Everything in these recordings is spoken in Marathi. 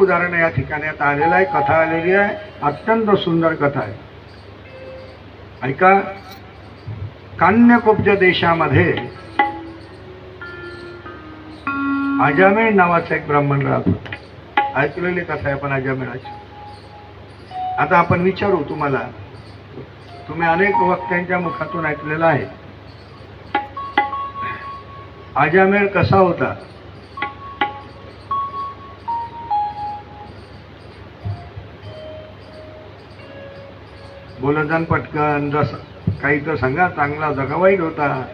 उदाहरण या ठिकाणी आता आलेलं आहे, कथा आलेली आहे, अत्यंत सुंदर कथा आहे. ऐका. कान्यकुब्ज देशामध्ये अजामेळ नावाचा एक ब्राह्मण राहत होता. ऐकलेली कथा आहे पण अजामेळाची. आता आपण विचारू तुम्हाला, तुम्ही अनेक वक्त्यांच्या मुखातून ऐकलेलं आहे. अजामेळ कसा होता? बोलजान पटकन, जसं काही तर सांगा, चांगला होता का वाईट होता?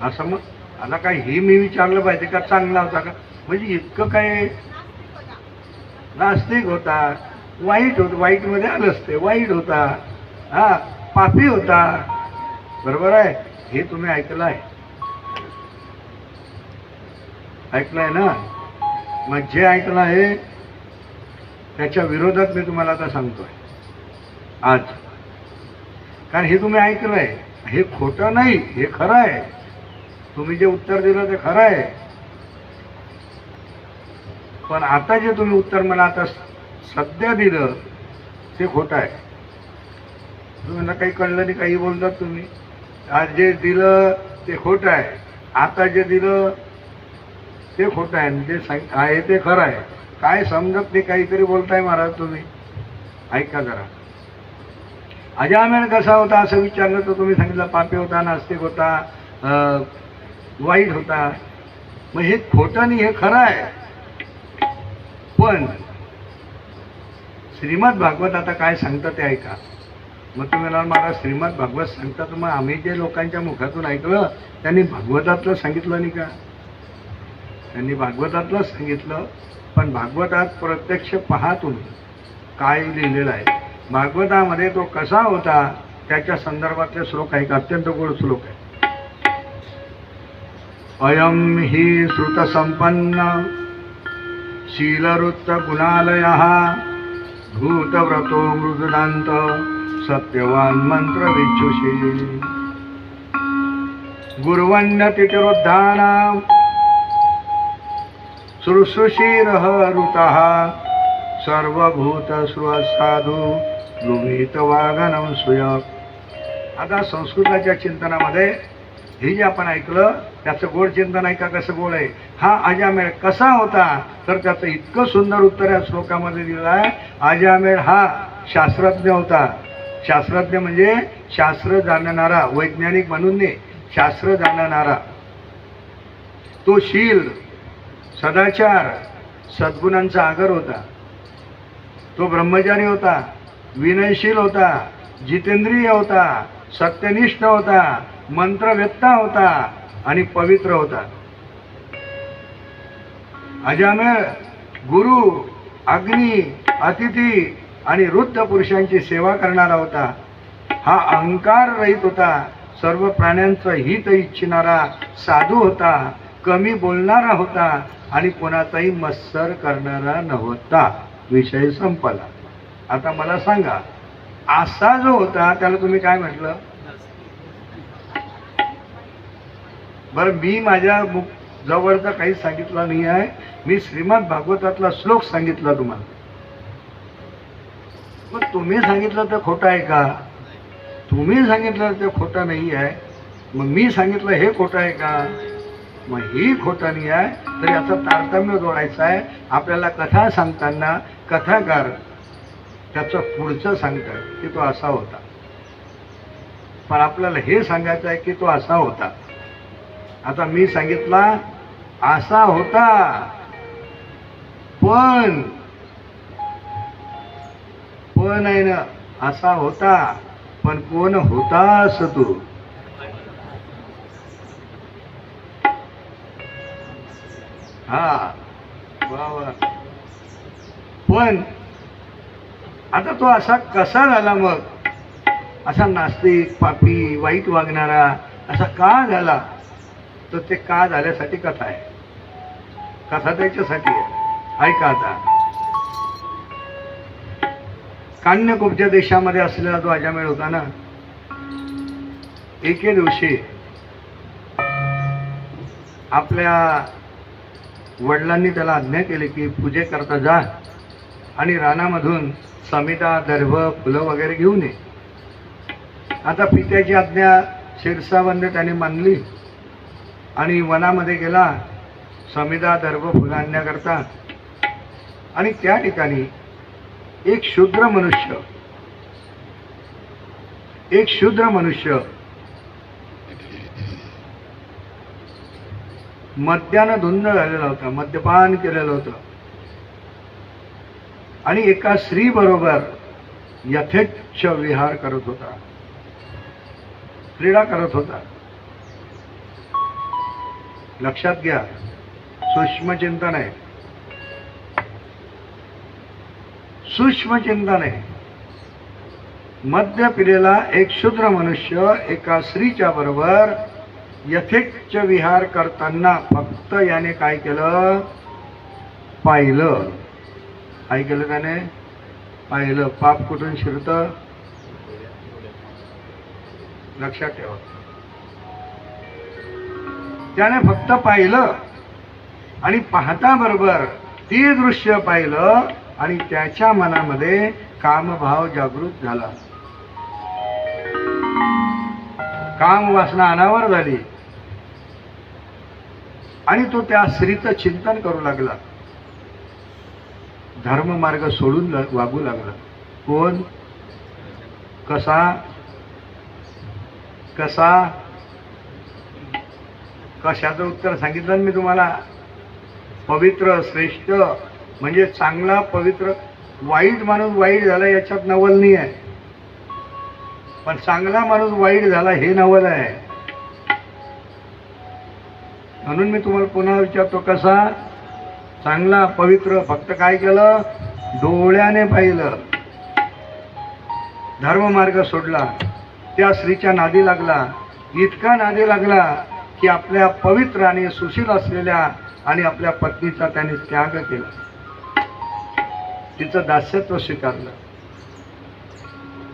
असं मग आता काय हे मी विचारलं पाहिजे का चांगला होता का? म्हणजे इतकं काय? नास्तिक होता, वाईट होता, वाईट मध्ये आलंच ते, वाईट होता, हा पापी होता. बरोबर आहे, हे तुम्ही ऐकलं आहे, ऐकलंय ना? मग जे ऐकलं आहे त्याच्या विरोधात मी तुम्हाला आता सांगतोय आज. कारण हे तुम्ही ऐकलंय, हे खोटं नाही, हे खरं आहे. तुम्ही जे उत्तर दिलं ते खरं आहे. पण आता जे तुम्ही उत्तर मला आता सध्या दिलं ते खोटं आहे. तुम्हाला काही कळलं नाही, काही बोलतात तुम्ही. आज जे दिलं ते खोटं आहे, आता जे दिलं ते खोटं आहे, जे आहे ते खरं आहे. काय समजत ते काहीतरी बोलताय महाराज तुम्ही. ऐका जरा. अजामेळ कसा होता असं विचारलं तर तुम्ही सांगितलं पापी होता, नास्तिक होता, वाईट होता. मग हे खोटं नाही, हे खरं आहे. पण श्रीमद भागवत आता काय सांगतं ते ऐका. मग तुम्ही मला श्रीमद भागवत सांगतात, मग आम्ही जे लोकांच्या मुखातून ऐकलं त्यांनी भागवतातलं सांगितलं नाही का? त्यांनी भागवतातलं सांगितलं. पण भागवतात प्रत्यक्ष पहा तुम्ही काय लिहिलेलं आहे. भागवतामध्ये तो कसा होता त्याच्या संदर्भातले श्लोक आहे, अत्यंत गोड श्लोक आहे. अयम हि श्रुत संपन्न शीलवृत्त गुणालयः भूतव्रतो मृदुदांत सत्यवान मंत्र विच्छुषी गुरुवन्यतिरोद्धानां शुश्रूषिरः ऋतः सर्वभूत साधू लुभित वागनम सुयक. आता संस्कृताच्या चिंतनामध्ये हे जे आपण ऐकलं त्याचं गोड चिंतन ऐका कसं गोड आहे. हा अजामेळ कसा होता तर त्याचं इतकं सुंदर उत्तर या श्लोकामध्ये दिलं आहे. अजामेळ हा शास्त्रज्ञ होता. शास्त्रज्ञ म्हणजे शास्त्र जाणणारा, वैज्ञानिक म्हणून नाही, शास्त्र जाणणारा. तो शील, सदाचार, सद्गुणांचा आगर होता. तो ब्रह्मचारी होता, विनयशील होता, जितेंद्रिय होता, सत्यनिष्ठ होता, मंत्रवेत्ता होता आणि पवित्र होता. अजामेळ गुरु, अग्नी, अतिथी आणि वृद्ध पुरुषांची सेवा करणारा होता. हा अहंकार रहित होता. सर्व प्राण्यांचं हित इच्छिणारा साधू होता. कमी बोलणारा होता आणि कोणाचाही मत्सर करणारा नव्हता. विषय संपला. आता मला सांगा, असा जो होता त्याला तुम्ही काय म्हटलं? बरं, मी माझ्या जवळचा काही सांगितलं नाही आहे. मी श्रीमद भागवतातला श्लोक सांगितला तुम्हाला. मग तुम्ही सांगितलं तर खोटं आहे का? तुम्ही सांगितलं ते खोटं नाही आहे. मग मी सांगितलं हे खोटं आहे का? मग ही खोटं नाही आहे. तर याचं तारतम्य जोडायचं आहे. आपल्याला कथा सांगताना कथाकार त्याचं पुढचं सांगतात की तो असा होता. पण आपल्याला हे सांगायचं आहे की तो असा होता. आता मी सांगितला असा होता, पण आहे ना, असा होता पण कोण होतास तू? हा वा. पण आता तो असा कसा झाला? मग असा नास्तिक, पापी, वाईट वागणारा असा का झाला? तर ते का झाल्यासाठी कथा आहे. कथा त्याच्यासाठी आहे. ऐका आता. कान्यकुब्ज देशामध्ये असलेला जो अजामेळ होता ना, एके दिवशी आपल्या वडिलांनी त्याला आज्ञा केली की पूजे करता जा आणि रानामधून समिधा, दर्भ, फुलं वगैरे घेऊन ये. आता पित्याची आज्ञा शिरसावंद त्याने मानली आणि वनामध्ये गेला समिधा, दर्भ, फुलं आणण्याकरता. आणि त्या ठिकाणी एक शूद्र मनुष्य मद्यानं धुंद झालेला होता, मद्यपान केलेलं होतं आणि एका स्त्री बरोबर यथेच्छ विहार करत होता, क्रीडा करत होता. लक्षात घ्या, सूक्ष्मचिंतन आहे, सूक्ष्मचिंतन आहे. मद्य पिलेला एक शूद्र मनुष्य एका स्त्रीच्या बरोबर यथेच्छ विहार करताना फक्त याने काय केलं, पाहिलं. काय केलं त्याने, पाहिलं. पाप कुठून शिरतं, लक्षात ठेवा. त्याने फक्त पाहिलं आणि पाहता बरोबर ते दृश्य पाहिलं आणि त्याच्या मनामध्ये कामभाव जागृत झाला, काम वासना अनावर झाली आणि तो त्या स्त्रीचं चिंतन करू लागला, धर्म मार्ग सोडून वागू लागला. कोण, कसा कसा कशाचं उत्तर सांगितलं मी तुम्हाला. पवित्र, श्रेष्ठ म्हणजे चांगला, पवित्र. वाईट माणूस वाईट झाला याच्यात नवल नाही आहे, पण चांगला माणूस वाईट झाला हे नवल आहे. म्हणून मी तुम्हाला पुन्हा विचारतो, कसा, चांगला, पवित्र. फक्त काय केलं, डोळ्याने पाहिलं, धर्ममार्ग सोडला, त्या स्त्रीच्या नादी लागला. इतका नादी लागला की आपल्या पवित्र आणि सुशील असलेल्या आणि आपल्या पत्नीचा त्याने त्याग केला, तिचं दास्यत्व स्वीकारलं.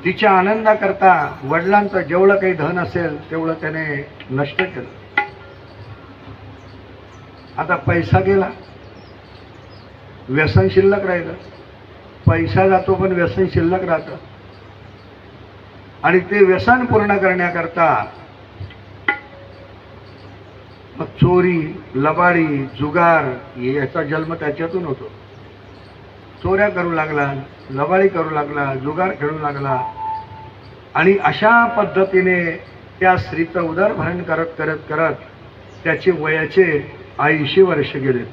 तिच्या आनंदाकरता वडिलांचं जेवढं काही धन असेल तेवढं त्याने नष्ट केलं. आता पैसा गेला, व्यसन शिल्लक राहिलं. पैसा जातो पण व्यसन शिल्लक राहतं आणि ते व्यसन पूर्ण करण्याकरता मग चोरी, लबाडी, जुगार याचा जन्म त्याच्यातून होतो. चोऱ्या करू लागला, लबाडी करू लागला, जुगार खेळू लागला आणि अशा पद्धतीने त्या स्त्रीचं उदरभरण करत करत करत त्याचे वयाचे 80 वर्ष गेले.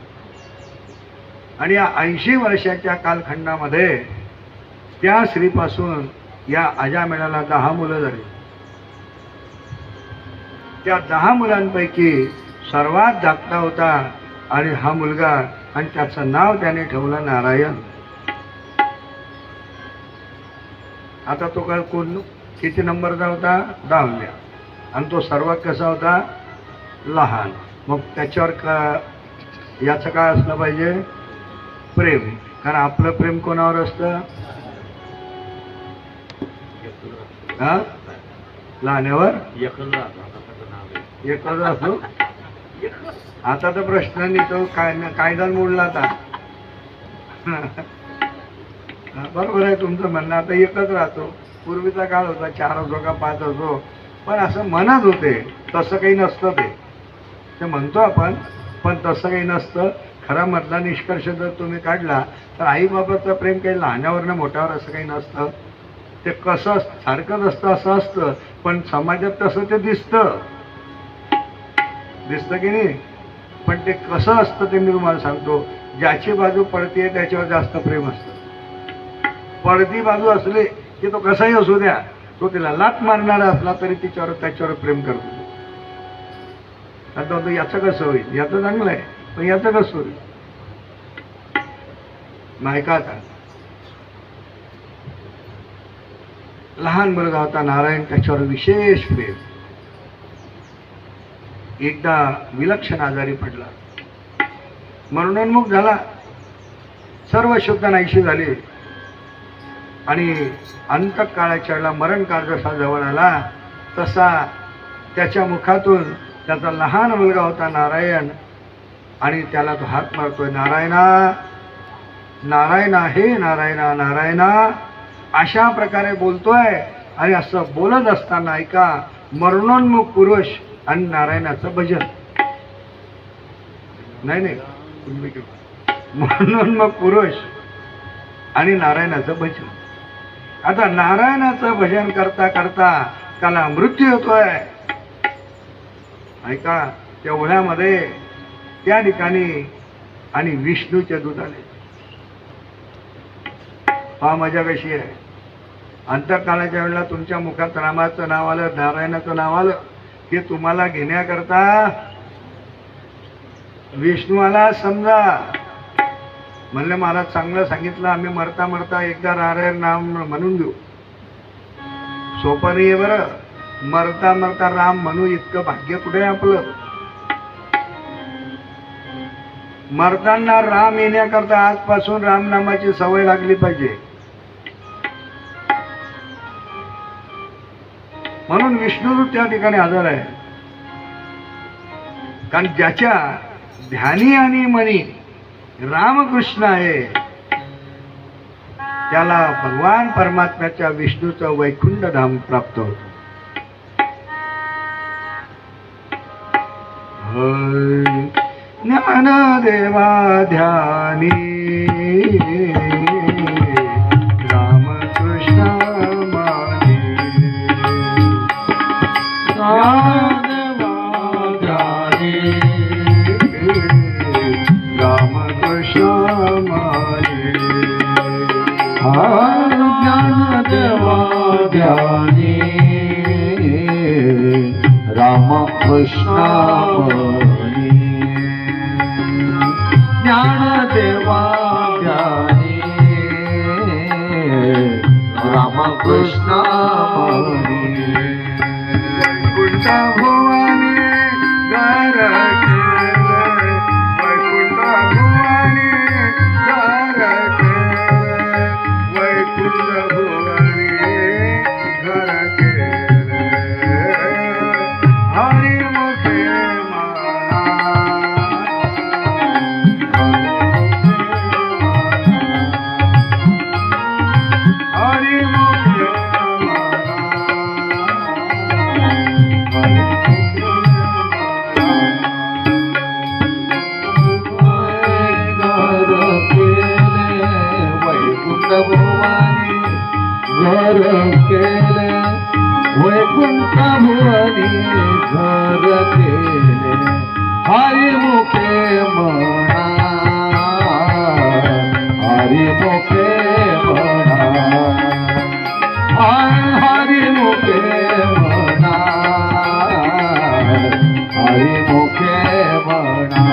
आणि या 80 वर्षाच्या कालखंडामध्ये त्या स्त्रीपासून या अजामेळाला 10 मुलं झाली. त्या 10 मुलांपैकी सर्वात धाकटा होता आणि हा मुलगा, आणि त्याचं नाव त्याने ठेवलं नारायण. आता तो काय कोण, किती नंबरचा होता, 10व्या. आणि तो सर्वात कसा होता, लहान. मग त्याच्यावर याचं काय असलं पाहिजे, प्रेम. कारण आपलं प्रेम कोणावर असतं, हा, लहान्यावर एकच असतो. आता तर प्रश्न नाही, तो कायदा मोडला आता. बरोबर आहे तुमचं म्हणणं, आता एकच राहतो. पूर्वीचा काळ होता 4 असो का 5 असो, पण असं म्हणत होते. तसं काही नसतं, ते म्हणतो आपण, पण तसं काही नसतं. खरा मधला निष्कर्ष जर तुम्ही काढला तर आई बाबाचं प्रेम काही लहानावरनं मोठ्यावर असं काही नसतं. ते कसं सारखंच असतं असं असतं, पण समाजात तसं ते दिसतं की नाही. पण ते कसं असतं ते मी तुम्हाला सांगतो. ज्याची बाजू पडते त्याच्यावर जास्त प्रेम असतं. पडती बाजू असले की तो कसाही असू द्या, तो तिला लाथ मारणारा असला तरी त्याच्यावर प्रेम करतो. आता याचं कसं होईल, याचं चांगलं आहे पण याचं कसं होईल, नाही का. आता लहान मुलगा होता नारायण, त्याच्यावर विशेष प्रेम. एकदा विलक्षण आजारी पडला, मरणोन्मुख झाला, सर्व शुद्ध नाहीशी झाले आणि अंतकाळाच्या वेळेला मरण काळ जसा जवळ आला तसा त्याच्या मुखातून, त्याचा लहान मुलगा होता नारायण, आणि त्याला तो हात मारतोय, नारायणा नारायणा, हे नारायणा नारायणा, अशा प्रकारे बोलतोय. आणि असं बोलत असताना ऐका, मरणोन्मुख पुरुष आणि नारायणाचं भजन. नाही मरणोन्मुख पुरुष आणि नारायणाचं भजन. आता नारायणाचं भजन करता करता त्याला मृत्यू होतोय. ऐका, तेवढ्यामध्ये त्या ठिकाणी आणि विष्णूचे दूत आले. हा मजा कशी आहे. अंतकाळाच्या वेळेला तुमच्या मुखात रामाचं नाव आलं, नारायणाचं नाव आलं की तुम्हाला घेण्याकरता विष्णूला समजा. म्हणले महाराज चांगलं सांगितलं, आम्ही मरता मरता एकदा नारायण नाम म्हणून घेऊ. सोपं नाही आहे बरं. मरता मरता राम म्हणू इतकं भाग्य कुठे आपलं. मरताना राम येण्याकरता आजपासून रामनामाची सवय लागली पाहिजे. म्हणून विष्णू त्या ठिकाणी हजर आहे. कारण ज्याच्या ध्यानी आणि मनी रामकृष्ण आहे त्याला भगवान परमात्म्याच्या विष्णूचं वैकुंठ धाम प्राप्त होतं. ज्ञानदेवा ध्यानी रामकृष्ण मानी, ज्ञानदेवा ध्यानी रामकृष्ण मानी, ज्ञानदेवा ध्यानी रामकृष्ण मानी, ज्ञानदेवा ध्यानी रामकृष्ण मानी, वैकुंठ भुवनी घर केले, वैकुंठ भुवनी घर केले, वैकुंठ भुवनी घर केले, हरिमुखे माना, हरिमुखे भुवनी घर केले, वैकुंठ भुवनी घर केले, हरिमुखे म्हणा, हरिमुखे म्हणा, हरिमुखे म्हणा, हरिमुखे म्हणा.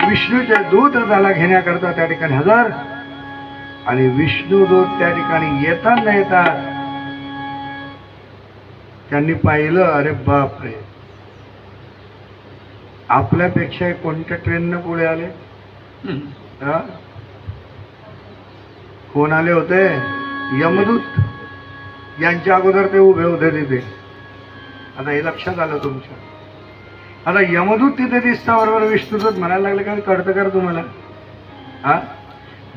विष्णूचे दूत त्याला घेण्याकरता त्या ठिकाणी हजर. आणि विष्णू दूत त्या ठिकाणी येतात त्यांनी पाहिलं, अरे बापरे, आपल्यापेक्षा कोणत्या ट्रेननं पुढे आले. कोण आले होते? यमदूत. यांच्या अगोदर ते उभे होते तिथे. आता हे लक्षात आलं तुमच्या. आता यमदूत तिथे दिसता बरोबर विष्णुदूत म्हणायला लागले, काय कळतं का तुम्हाला? हा,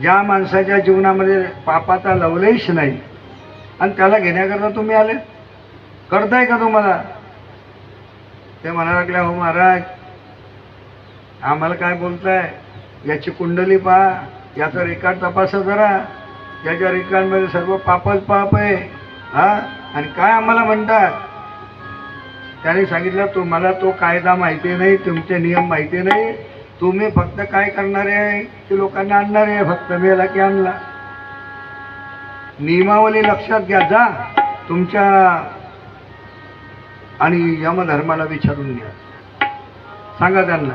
ज्या माणसाच्या जीवनामध्ये पापाचा लवलेश नाही आणि त्याला घेण्याकरता तुम्ही आले, कळतंय का तुम्हाला? ते म्हणायला लागले, हो महाराज, आम्हाला काय बोलताय? याची कुंडली पहा, याचा रेकॉर्ड तपासा जरा. याच्या रेकॉर्डमध्ये सर्व पापच पाप आहे. हा, आणि काय आम्हाला म्हणतात? त्याने सांगितलं तुम्हाला तो कायदा माहिती नाही, तुमचे नियम माहिती नाही. तुम्ही फक्त काय करणारे आहे की लोकांना आणणारे आहे, फक्त मेला की आणला. नियमावली लक्षात घ्या जा तुमच्या, आणि यमधर्माला विचारून घ्या. सांगा त्यांना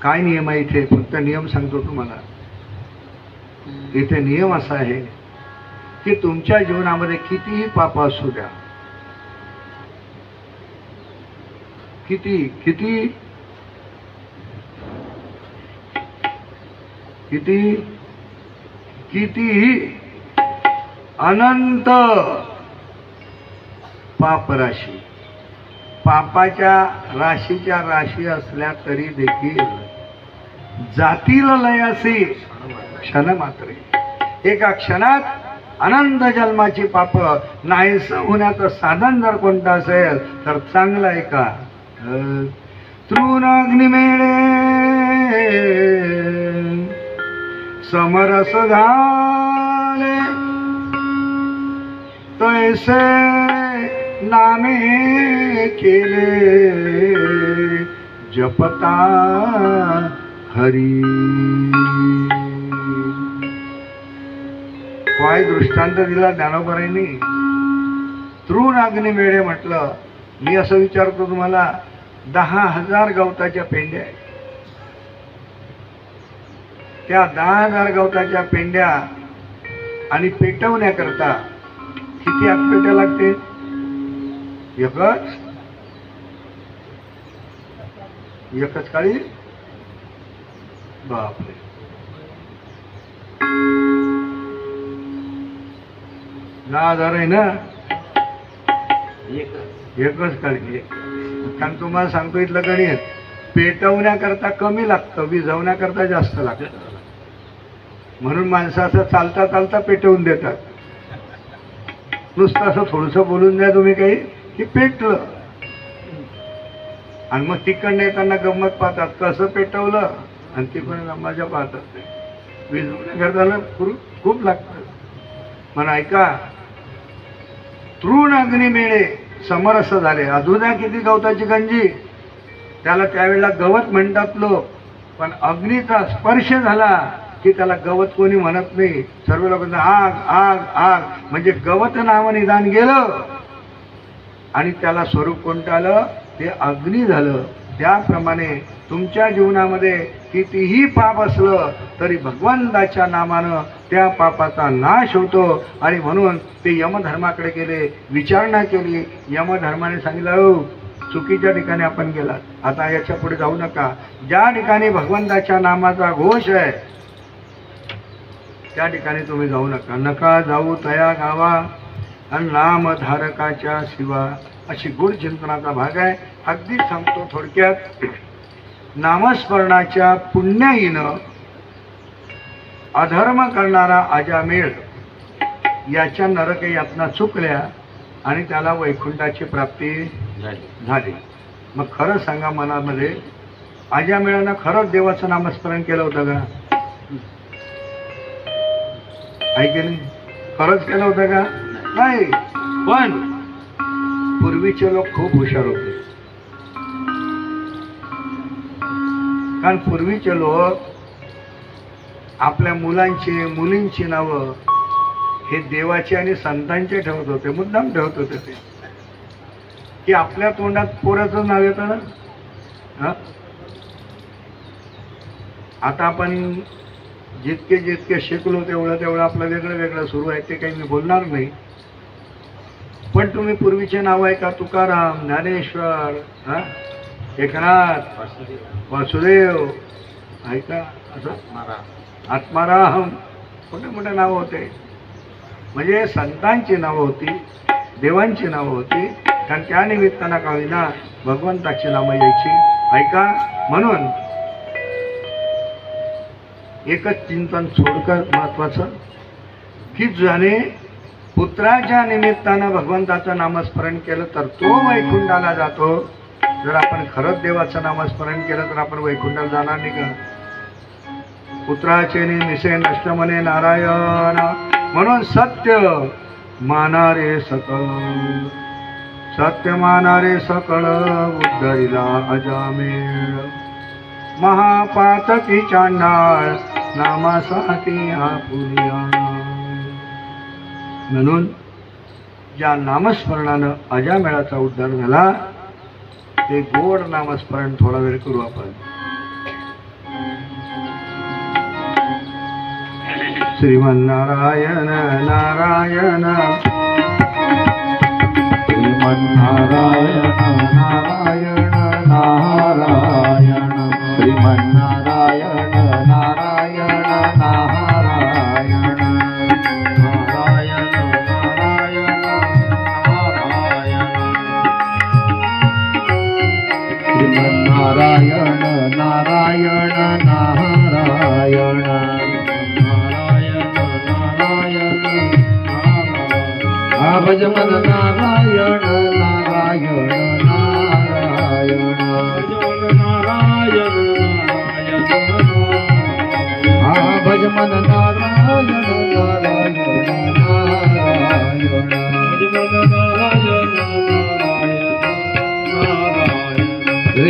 काय नियम आहे इथे. फक्त नियम सांगतो तुम्हाला. इथे नियम असा आहे की तुमच्या जीवनामध्ये कितीही पाप असू द्या, किती किती किती कितीही अनंत पाप राशी, पापाच्या राशीच्या राशी असल्या तरी देखील जातील लयासी क्षण मात्रे. एका क्षणात अनंत जन्माची पाप नाहीस होण्याचं साधन जर कोणतं असेल तर चांगलं आहे का? तृणाग्निमेळे समरस झाले तैसे नामे केले जपता हरी. काय दृष्टांत दिला ज्ञानोबाईंनी. तृणाग्नी मेळे म्हटलं. मी असं विचारतो तुम्हाला, 10,000 गवताच्या पेंड्या आहेत. त्या 10,000 गवताच्या पेंड्या आणि पेटवण्याकरता किती आगपेट्या लागते? एकच काळी. बापरे, हजार आहे ना. एकच काळी. कारण तुम्हाला सांगतो इथलं गणित पेटवण्याकरता कमी लागतं, विझवण्याकरता जास्त लागतं. म्हणून माणसं असं चालता चालता पेटवून देतात. नुसतं असं थोडंसं बोलून द्या तुम्ही काही की पेटलं, आणि मग तिकडनं येताना गंमत पाहतात कसं पेटवलं, आणि तिकडे मजा पाहतात. ते विझवण्याकरता खूप लागतं. म्हणून ऐका, तृण अग्नी मेळे समरस झाले. अजून किती गवताची गंजी, त्याला त्यावेळेला गवत म्हणतात लोक, पण अग्नीचा स्पर्श झाला की त्याला गवत कोणी म्हणत नाही. सर्व लोक आग आग आग, म्हणजे गवत नाव निदान गेलं आणि त्याला स्वरूप कोणतं आलं? ते अग्नी झालं. त्याप्रमाणे तुमच्या जीवनामध्ये कितीही पाप असलं तरी भगवंताच्या नामानं त्या पापाचा नाश होतो. आणि म्हणून ते यमधर्माकडे गेले, विचारणा केली. यमधर्माने सांगितलं चुकीच्या ठिकाणी आपण गेलात, आता याच्या पुढे जाऊ नका. ज्या ठिकाणी भगवंताच्या नामाचा घोष आहे त्या ठिकाणी तुम्ही जाऊ नका. नका जाऊ तया गावा आणि नामधारकाच्या शिवा. अशी गुढ चिंतनाचा भाग आहे. अगदी सांगतो थोडक्यात. नामस्मरणाच्या पुण्याईनं अधर्म करणारा अजामेळ याच्या नरक यातना चुकल्या आणि त्याला वैकुंठाची प्राप्ती झाली. मग खरं सांगा, मनामध्ये अजामेळानं खरंच देवाचं नामस्मरण केलं होतं का? ऐके नाही, खरंच केलं होतं का? नाही. पण पूर्वीचे लोक खूप हुशार होते. कारण पूर्वीचे लोक आपल्या मुलांची मुलींची नावं हे देवाचे आणि संतांचे ठेवत होते. मुद्दाम ठेवत होते ते, की आपल्या तोंडात पोराचं नाव येतं ना. आता आपण जितके जितके शिकलो तेवढं आपलं वेगळं वेगळं सुरू आहे. ते काही मी बोलणार नाही. पण तुम्ही पूर्वीचे नाव आहे का? तुकाराम, ज्ञानेश्वर, एकनाथ, वासुदेव, ऐका असं आत्माराम, मोठे मोठे नावं होते. म्हणजे संतांची नावं होती, देवांची नावं होती. कारण त्या निमित्तानं का होईना भगवंताची नावं यायची. ऐका, म्हणून एकच चिंतन सोडकर महत्वाचं, की ज्याने पुत्राच्या निमित्तानं भगवंताचं नामस्मरण केलं तर तो वैकुंठाला जातो. जर आपण खरंच देवाचं नामस्मरण केलं तर आपण वैकुंठाला जाणार नाही का? पुत्राचे निसे नष्ट म्हणे नारायण, म्हणून सत्य मानारे सकळ, सत्य मानारे सकळ उद्धरिला अजामेळ, महापातकी चांडाळ नामासाठी हा पुरिया. म्हणून ज्या नामस्मरणानं अजामेळाचा उद्धार झाला ते गोड नामस्मरण थोडा वेळ करू आपण. श्रीमन्नारायण नारायण, श्रीमन्नारायण नारायण नारायण, श्रीमन्नारायण नारायण नारायण, नारायण नारायण नारायण, श्रीमन्नारायण नारायण नारायण, भज मन नारायण नारायण नारायण, भज मन नारायण नारायण नारायण,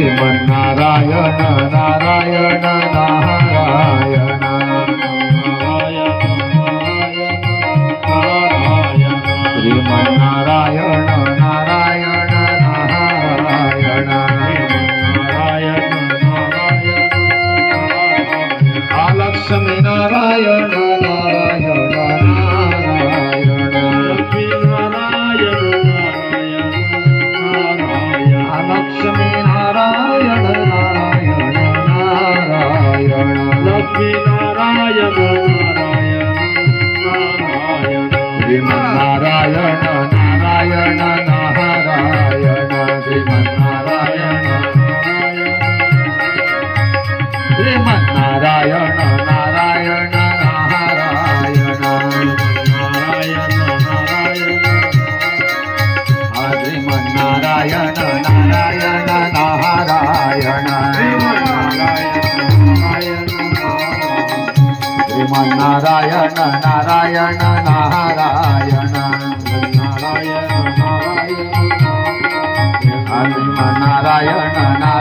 श्रीमन्नारायण नारायण नारायण, श्रीमन्नारायण नारायण नारायण, लक्ष्मी नारायण नारायण नारायण, लक्ष्मी नारायण नारायण नारायण, लक्ष्मी नारायण नारायण, श्रीमन्नारायण नारायण नारायण, श्रीमन्नारायण श्रीमन्नारायण नारायण नारायण, नारायण नारायण, श्रीमन्नारायण नारायण नारायण, श्रीमन्नारायण नारायण नारायण, नारायण नारायण, श्रीमन्नारायण नारायण